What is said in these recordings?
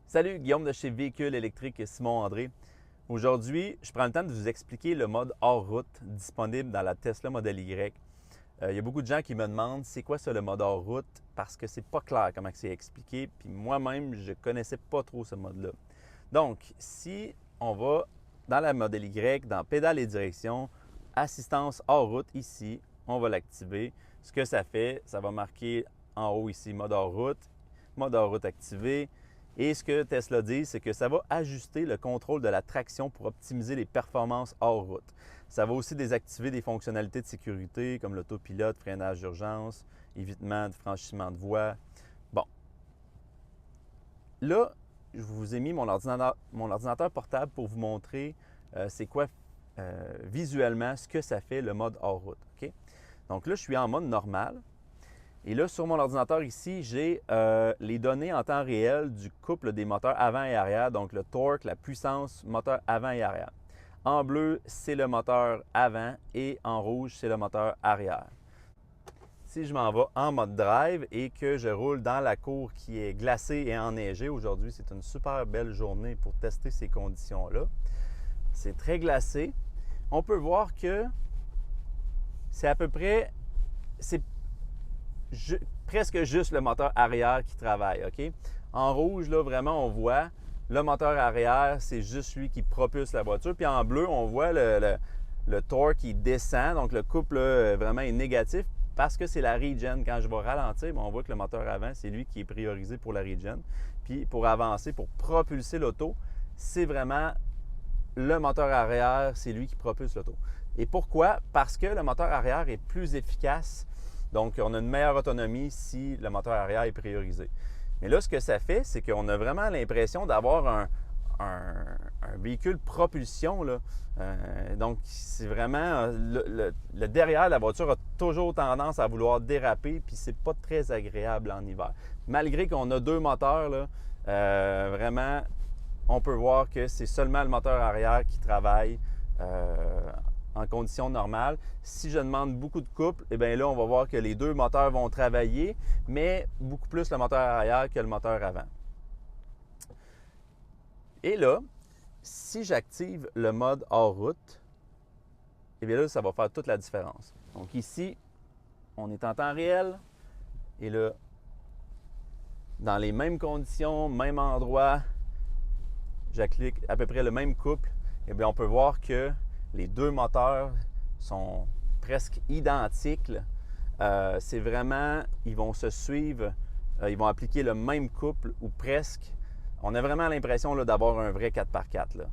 Salut, Guillaume de chez Véhicules électriques Simon André. Aujourd'hui, je prends le temps de vous expliquer le mode hors route disponible dans la Tesla Model Y. Il y a beaucoup de gens qui me demandent c'est quoi ça le mode hors route parce que c'est pas clair comment c'est expliqué, puis moi-même je connaissais pas trop ce mode-là. Donc, si on va dans la Model Y, dans pédale et direction, assistance hors route ici, on va l'activer. Ce que ça fait, ça va marquer en haut ici mode hors route activé. Et ce que Tesla dit, c'est que ça va ajuster le contrôle de la traction pour optimiser les performances hors route. Ça va aussi désactiver des fonctionnalités de sécurité comme l'autopilote, freinage d'urgence, évitement de franchissement de voie. Bon. Là, je vous ai mis mon ordinateur portable pour vous montrer c'est quoi visuellement ce que ça fait le mode hors route. Okay? Donc là, je suis en mode normal. Et là, sur mon ordinateur ici, j'ai les données en temps réel du couple des moteurs avant et arrière, donc le torque, la puissance, moteur avant et arrière. En bleu, c'est le moteur avant et en rouge, c'est le moteur arrière. Si je m'en vais en mode drive et que je roule dans la cour qui est glacée et enneigée, aujourd'hui, c'est une super belle journée pour tester ces conditions-là. C'est très glacé. On peut voir que c'est à peu près, c'est presque juste le moteur arrière qui travaille, OK? En rouge, là, vraiment, on voit le moteur arrière, c'est juste lui qui propulse la voiture. Puis en bleu, on voit le torque qui descend, donc le couple là, vraiment est négatif parce que c'est la regen. Quand je vais ralentir, on voit que le moteur avant, c'est lui qui est priorisé pour la regen. Puis pour avancer, pour propulser l'auto, c'est vraiment le moteur arrière, c'est lui qui propulse l'auto. Et pourquoi? Parce que le moteur arrière est plus efficace. Donc, on a une meilleure autonomie si le moteur arrière est priorisé. Mais là, ce que ça fait, c'est qu'on a vraiment l'impression d'avoir un véhicule propulsion. Là. Donc, c'est vraiment le derrière de la voiture a toujours tendance à vouloir déraper, puis c'est pas très agréable en hiver. Malgré qu'on a deux moteurs, là, vraiment, on peut voir que c'est seulement le moteur arrière qui travaille en conditions normales. Si je demande beaucoup de couple, eh bien là, on va voir que les deux moteurs vont travailler, mais beaucoup plus le moteur arrière que le moteur avant. Et là, si j'active le mode hors route, eh bien là, ça va faire toute la différence. Donc ici, on est en temps réel, et là, dans les mêmes conditions, même endroit, j'applique à peu près le même couple, eh bien on peut voir que les deux moteurs sont presque identiques. C'est vraiment, ils vont se suivre, ils vont appliquer le même couple ou presque. On a vraiment l'impression d'avoir un vrai 4x4.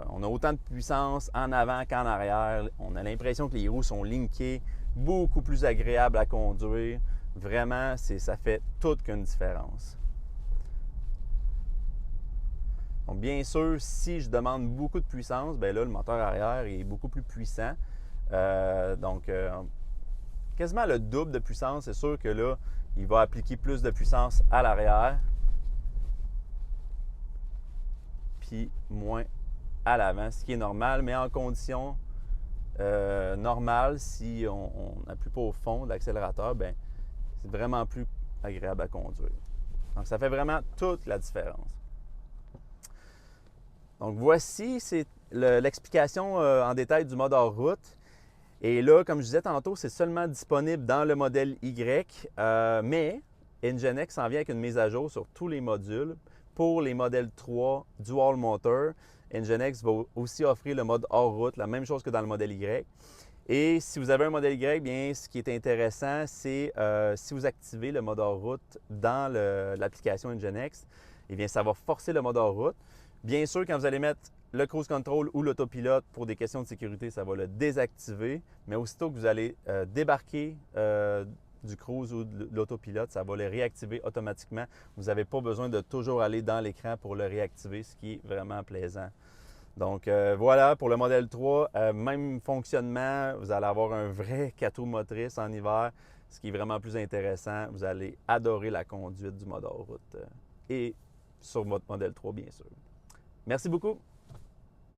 On a autant de puissance en avant qu'en arrière. On a l'impression que les roues sont linkées, beaucoup plus agréable à conduire. Vraiment, ça fait toute qu'une différence. Donc, bien sûr, si je demande beaucoup de puissance, bien là, le moteur arrière est beaucoup plus puissant. Quasiment le double de puissance. C'est sûr que là, il va appliquer plus de puissance à l'arrière, puis moins à l'avant, ce qui est normal. Mais en conditions normales, si on n'appuie pas au fond de l'accélérateur, bien, c'est vraiment plus agréable à conduire. Donc, ça fait vraiment toute la différence. Donc, voici, c'est l'explication en détail du mode hors route. Et là, comme je disais tantôt, c'est seulement disponible dans le modèle Y, mais Nginx s'en vient avec une mise à jour sur tous les modules. Pour les modèles 3 Dual Motor, Nginx va aussi offrir le mode hors route, la même chose que dans le modèle Y. Et si vous avez un modèle Y, bien, ce qui est intéressant, c'est si vous activez le mode hors route dans l'application Nginx, eh bien, ça va forcer le mode hors route. Bien sûr, quand vous allez mettre le cruise control ou l'autopilote pour des questions de sécurité, ça va le désactiver. Mais aussitôt que vous allez débarquer du cruise ou de l'autopilote, ça va le réactiver automatiquement. Vous n'avez pas besoin de toujours aller dans l'écran pour le réactiver, ce qui est vraiment plaisant. Donc voilà, pour le modèle 3, même fonctionnement, vous allez avoir un vrai 4 roues motrices en hiver, ce qui est vraiment plus intéressant. Vous allez adorer la conduite du mode hors route et sur votre modèle 3, bien sûr. Merci beaucoup.